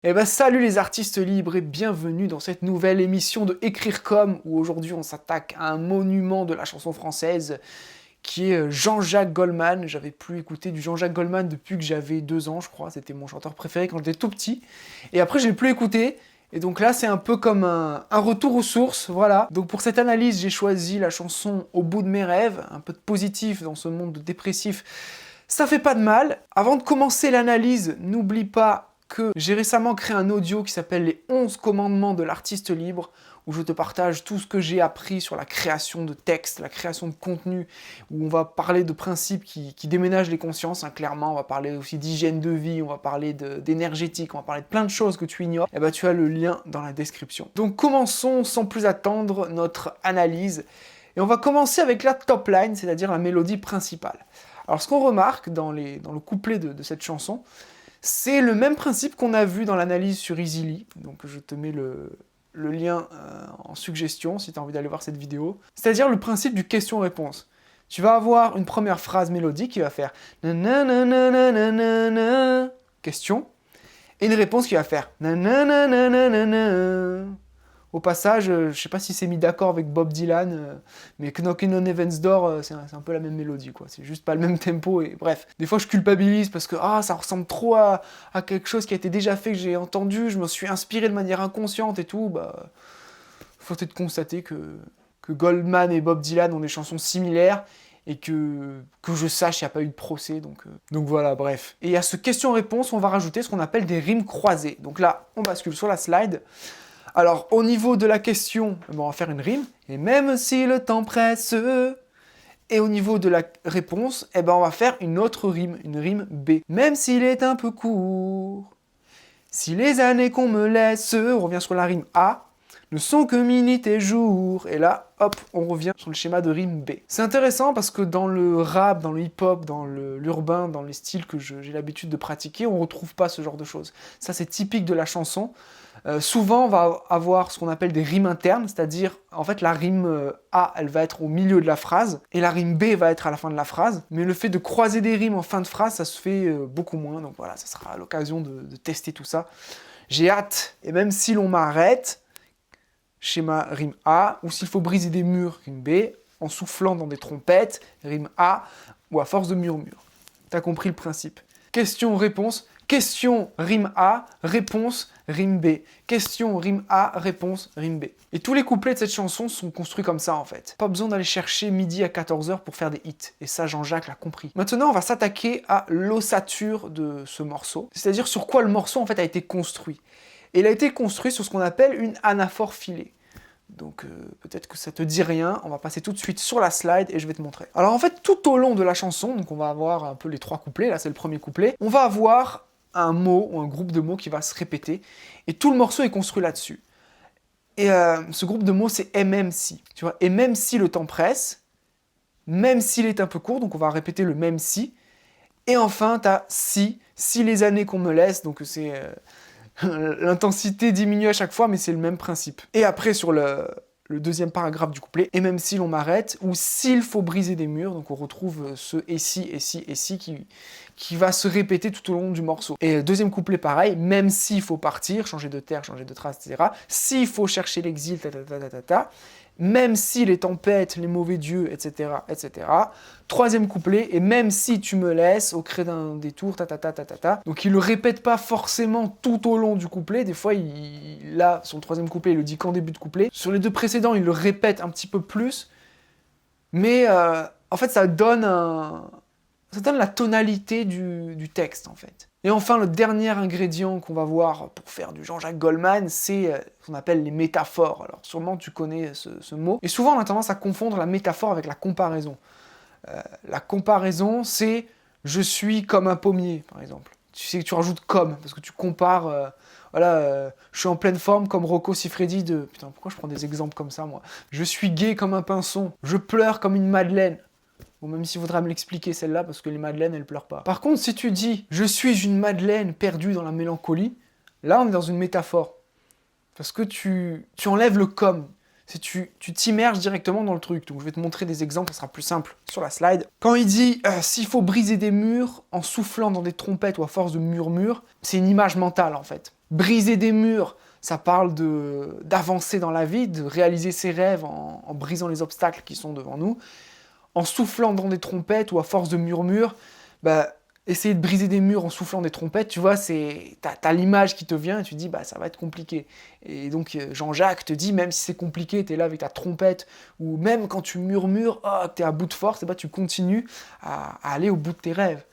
Eh ben salut les artistes libres et bienvenue dans cette nouvelle émission de Écrire Comme, où aujourd'hui on s'attaque à un monument de la chanson française qui est Jean-Jacques Goldman. J'avais plus écouté du Jean-Jacques Goldman depuis que j'avais 2 ans, je crois. C'était mon chanteur préféré quand j'étais tout petit. Et après, je l'ai plus écouté. Et donc là, c'est un peu comme un retour aux sources, voilà. Donc pour cette analyse, j'ai choisi la chanson Au bout de mes rêves, un peu de positif dans ce monde dépressif. Ça fait pas de mal. Avant de commencer l'analyse, n'oublie pas que j'ai récemment créé un audio qui s'appelle les 11 commandements de l'artiste libre, où je te partage tout ce que j'ai appris sur la création de textes, la création de contenu, où on va parler de principes qui déménagent les consciences, hein, clairement, on va parler aussi d'hygiène de vie, on va parler d'énergétique, on va parler de plein de choses que tu ignores, et bah tu as le lien dans la description. Donc commençons sans plus attendre notre analyse, et on va commencer avec la top line, c'est-à-dire la mélodie principale. Alors ce qu'on remarque dans le couplet de cette chanson, c'est le même principe qu'on a vu dans l'analyse sur Easily, donc je te mets le lien en suggestion si tu as envie d'aller voir cette vidéo. C'est-à-dire le principe du question-réponse. Tu vas avoir une première phrase mélodique qui va faire nanananananana, question, et une réponse qui va faire nanananananana. Au passage, je sais pas si c'est mis d'accord avec Bob Dylan, mais Knockin' on Heaven's Door, c'est un peu la même mélodie, quoi. C'est juste pas le même tempo, et bref. Des fois, je culpabilise parce que ça ressemble trop à quelque chose qui a été déjà fait, que j'ai entendu, je me suis inspiré de manière inconsciente et tout, bah... Faut peut-être constater que Goldman et Bob Dylan ont des chansons similaires, et que je sache, il n'y a pas eu de procès, donc voilà, bref. Et à ce question-réponse, on va rajouter ce qu'on appelle des rimes croisées. Donc là, on bascule sur la slide. Alors, au niveau de la question, on va faire une rime. Et même si le temps presse. Et au niveau de la réponse, on va faire une autre rime, une rime B. Même s'il est un peu court. Si les années qu'on me laisse, on revient sur la rime A, ne sont que minutes et jours. Et là, hop, on revient sur le schéma de rime B. C'est intéressant parce que dans le rap, dans le hip-hop, dans l'urbain, dans les styles que j'ai l'habitude de pratiquer, on ne retrouve pas ce genre de choses. Ça, c'est typique de la chanson. Souvent, on va avoir ce qu'on appelle des rimes internes, c'est-à-dire, en fait, la rime A, elle va être au milieu de la phrase, et la rime B va être à la fin de la phrase, mais le fait de croiser des rimes en fin de phrase, ça se fait beaucoup moins, donc voilà, ça sera l'occasion de tester tout ça. J'ai hâte, et même si l'on m'arrête, schéma rime A, ou s'il faut briser des murs, rime B, en soufflant dans des trompettes, rime A, ou à force de murmure. T'as compris le principe. Question-réponse. Question, rime A, réponse, rime B. Question, rime A, réponse, rime B. Et tous les couplets de cette chanson sont construits comme ça en fait. Pas besoin d'aller chercher midi à 14h pour faire des hits. Et ça, Jean-Jacques l'a compris. Maintenant, on va s'attaquer à l'ossature de ce morceau. C'est-à-dire sur quoi le morceau en fait a été construit. Et il a été construit sur ce qu'on appelle une anaphore filée. Donc peut-être que ça te dit rien, on va passer tout de suite sur la slide et je vais te montrer. Alors en fait, tout au long de la chanson, donc on va avoir un peu les 3 couplets, là c'est le premier couplet, on va avoir un mot ou un groupe de mots qui va se répéter, et tout le morceau est construit là-dessus. Et ce groupe de mots, c'est même si, tu vois, et même si le temps presse, même s'il est un peu court, donc on va répéter le même si, et enfin, t'as si les années qu'on me laisse, donc c'est... l'intensité diminue à chaque fois, mais c'est le même principe. Et après, sur le deuxième paragraphe du couplet, et même si l'on m'arrête, ou s'il faut briser des murs, donc on retrouve ce et si qui va se répéter tout au long du morceau. Et deuxième couplet, pareil, même s'il faut partir, changer de terre, changer de trace, etc., s'il faut chercher l'exil, même si les tempêtes, les mauvais dieux, etc., etc. Troisième couplet, et même si tu me laisses au creux d'un détour, Donc il le répète pas forcément tout au long du couplet, des fois, là, son troisième couplet, il le dit qu'en début de couplet. Sur les 2 précédents, il le répète un petit peu plus, mais en fait, ça donne la tonalité du texte, en fait. Et enfin, le dernier ingrédient qu'on va voir pour faire du Jean-Jacques Goldman, c'est ce qu'on appelle les métaphores. Alors sûrement tu connais ce mot. Et souvent on a tendance à confondre la métaphore avec la comparaison. La comparaison, c'est « je suis comme un pommier », par exemple. Tu sais que tu rajoutes « comme », parce que tu compares... je suis en pleine forme comme Rocco Siffredi de... Putain, pourquoi je prends des exemples comme ça, moi? Je suis gai comme un pinson. Je pleure comme une madeleine. Ou même s'il faudra me l'expliquer celle-là, parce que les madeleines, elles pleurent pas. Par contre, si tu dis « je suis une madeleine perdue dans la mélancolie », là, on est dans une métaphore. Parce que tu enlèves le « comme ». Tu t'immerges directement dans le truc. Donc je vais te montrer des exemples, ça sera plus simple sur la slide. Quand il dit s'il faut briser des murs en soufflant dans des trompettes ou à force de murmures, c'est une image mentale en fait. Briser des murs, ça parle d'avancer dans la vie, de réaliser ses rêves en brisant les obstacles qui sont devant nous. En soufflant dans des trompettes ou à force de murmures, bah, essayer de briser des murs en soufflant des trompettes, tu vois, t'as l'image qui te vient et tu te dis, bah, ça va être compliqué. Et donc Jean-Jacques te dit, même si c'est compliqué, t'es là avec ta trompette, ou même quand tu murmures, oh, t'es à bout de force, et bah, tu continues à aller au bout de tes rêves.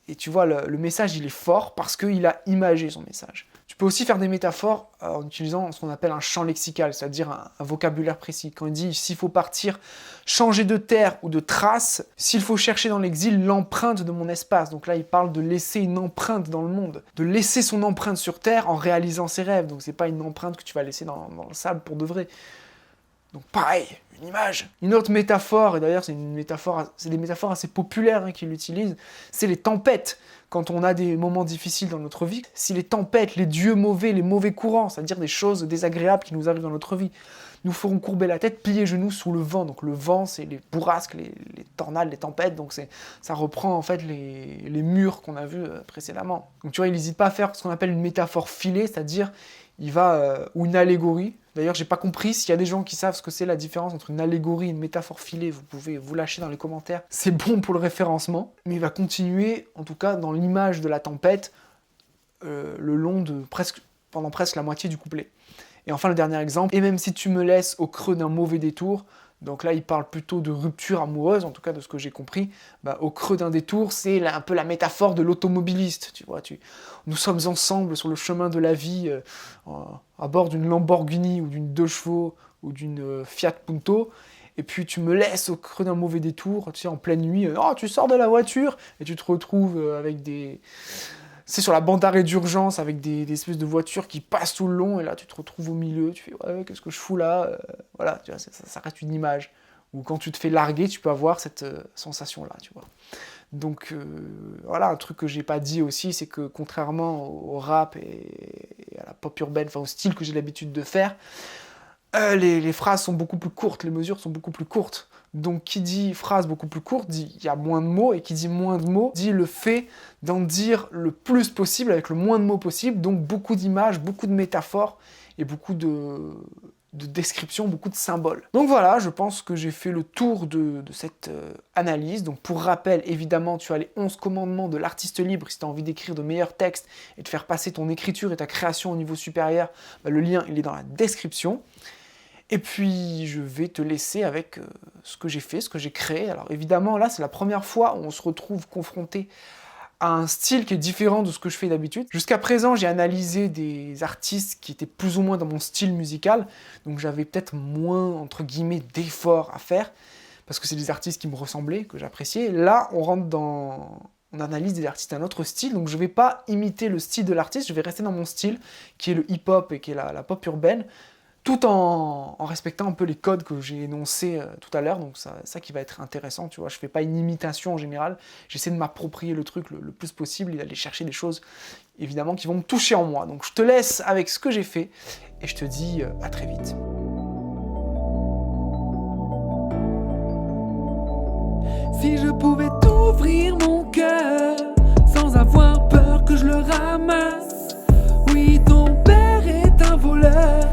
Et tu vois, le message, il est fort parce qu'il a imagé son message. Tu peux aussi faire des métaphores en utilisant ce qu'on appelle un champ lexical, c'est-à-dire un vocabulaire précis. Quand il dit s'il faut partir, changer de terre ou de trace, s'il faut chercher dans l'exil l'empreinte de mon espace. Donc là, il parle de laisser une empreinte dans le monde, de laisser son empreinte sur terre en réalisant ses rêves. Donc c'est pas une empreinte que tu vas laisser dans le sable pour de vrai. Donc pareil, une image. Une autre métaphore, et d'ailleurs c'est des métaphores assez populaires qu'il utilise, c'est les tempêtes. Quand on a des moments difficiles dans notre vie, si les tempêtes, les dieux mauvais, les mauvais courants, c'est-à-dire des choses désagréables qui nous arrivent dans notre vie, nous feront courber la tête, plier les genoux sous le vent. Donc le vent, c'est les bourrasques, les tornades, les tempêtes, donc ça reprend en fait les murs qu'on a vus précédemment. Donc tu vois, il n'hésite pas à faire ce qu'on appelle une métaphore filée, c'est-à-dire ou une allégorie. D'ailleurs, j'ai pas compris, s'il y a des gens qui savent ce que c'est la différence entre une allégorie et une métaphore filée, vous pouvez vous lâcher dans les commentaires. C'est bon pour le référencement, mais il va continuer, en tout cas dans l'image de la tempête, le long de pendant presque la moitié du couplet. Et enfin, le dernier exemple, et même si tu me laisses au creux d'un mauvais détour, donc là, il parle plutôt de rupture amoureuse, en tout cas de ce que j'ai compris. Bah, au creux d'un détour, c'est un peu la métaphore de l'automobiliste, tu vois. Nous sommes ensemble sur le chemin de la vie, à bord d'une Lamborghini ou d'une 2 chevaux ou d'une Fiat Punto, et puis tu me laisses au creux d'un mauvais détour, tu sais, en pleine nuit, tu sors de la voiture, et tu te retrouves avec c'est sur la bande d'arrêt d'urgence avec des espèces de voitures qui passent tout le long, et là tu te retrouves au milieu, tu fais ouais, qu'est-ce que je fous là, voilà, tu vois, ça reste une image. Ou quand tu te fais larguer, tu peux avoir cette sensation-là, tu vois. Donc voilà, un truc que j'ai pas dit aussi, c'est que contrairement au rap et à la pop urbaine, enfin au style que j'ai l'habitude de faire, les phrases sont beaucoup plus courtes, les mesures sont beaucoup plus courtes. Donc qui dit phrase beaucoup plus courte, dit il y a moins de mots, et qui dit moins de mots, dit le fait d'en dire le plus possible avec le moins de mots possible, donc beaucoup d'images, beaucoup de métaphores, et beaucoup de descriptions, beaucoup de symboles. Donc voilà, je pense que j'ai fait le tour de cette analyse. Donc pour rappel, évidemment, tu as les 11 commandements de l'artiste libre si tu as envie d'écrire de meilleurs textes et de faire passer ton écriture et ta création au niveau supérieur. Bah, le lien, il est dans la description. Et puis, je vais te laisser avec ce que j'ai fait, ce que j'ai créé. Alors évidemment, là, c'est la première fois où on se retrouve confronté à un style qui est différent de ce que je fais d'habitude. Jusqu'à présent, j'ai analysé des artistes qui étaient plus ou moins dans mon style musical, donc j'avais peut-être moins, entre guillemets, d'efforts à faire, parce que c'est des artistes qui me ressemblaient, que j'appréciais. Là, on analyse des artistes d'un autre style, donc je ne vais pas imiter le style de l'artiste, je vais rester dans mon style, qui est le hip-hop et qui est la pop urbaine, tout en respectant un peu les codes que j'ai énoncés tout à l'heure, donc ça qui va être intéressant, tu vois, je fais pas une imitation en général, j'essaie de m'approprier le truc le plus possible et d'aller chercher des choses, évidemment, qui vont me toucher en moi. Donc je te laisse avec ce que j'ai fait, et je te dis à très vite. Si je pouvais t'ouvrir mon cœur, sans avoir peur que je le ramasse, oui, ton père est un voleur,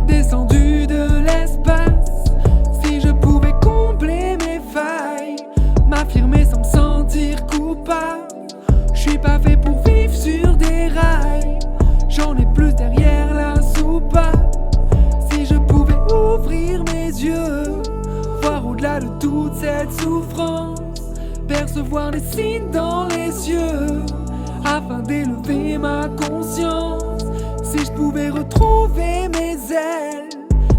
descendu de l'espace. Si je pouvais combler mes failles, m'affirmer sans me sentir coupable, je suis pas fait pour vivre sur des rails, j'en ai plus derrière la soupape. Si je pouvais ouvrir mes yeux, voir au-delà de toute cette souffrance, percevoir les signes dans les yeux, afin d'élever ma conscience. Si je pouvais retrouver mes ailes,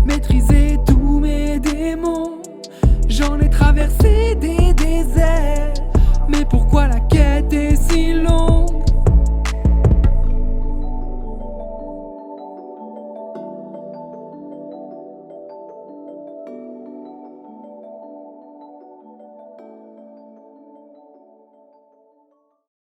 maîtriser